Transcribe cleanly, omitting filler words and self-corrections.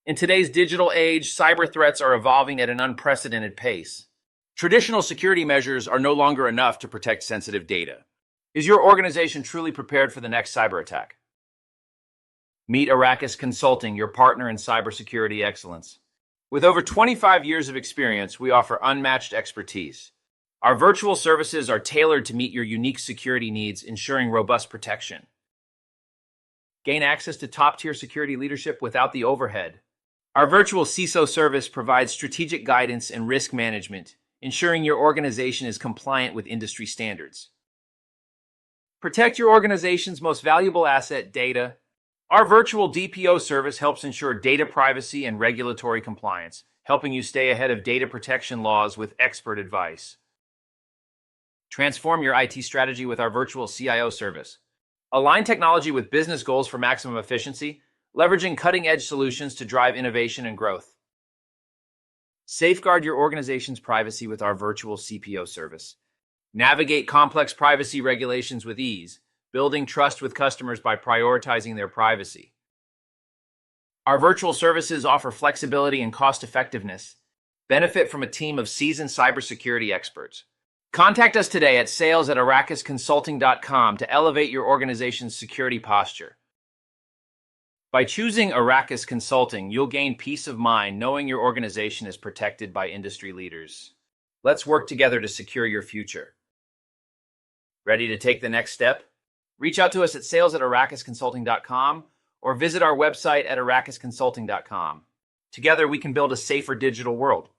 In today's digital age, cyber threats are evolving at an unprecedented pace. Traditional security measures are no longer enough to protect sensitive data. Is your organization truly prepared for the next cyber attack? Meet Arrakis Consulting, your partner in cybersecurity excellence. With over 25 years of experience, we offer unmatched expertise. Our virtual services are tailored to meet your unique security needs, ensuring robust protection. Gain access to top-tier security leadership without the overhead. Our virtual CISO service provides strategic guidance and risk management, ensuring your organization is compliant with industry standards. Protect your organization's most valuable asset, data. Our virtual DPO service helps ensure data privacy and regulatory compliance, helping you stay ahead of data protection laws with expert advice. Transform your IT strategy with our virtual CIO service. Align technology with business goals for maximum efficiency, leveraging cutting-edge solutions to drive innovation and growth. Safeguard your organization's privacy with our virtual CPO service. Navigate complex privacy regulations with ease, building trust with customers by prioritizing their privacy. Our virtual services offer flexibility and cost-effectiveness. Benefit from a team of seasoned cybersecurity experts. Contact us today at sales@arrakisconsulting.com to elevate your organization's security posture. By choosing Arrakis Consulting, you'll gain peace of mind knowing your organization is protected by industry leaders. Let's work together to secure your future. Ready to take the next step? Reach out to us at sales@arrakisconsulting.com or visit our website at arrakisconsulting.com. Together, we can build a safer digital world.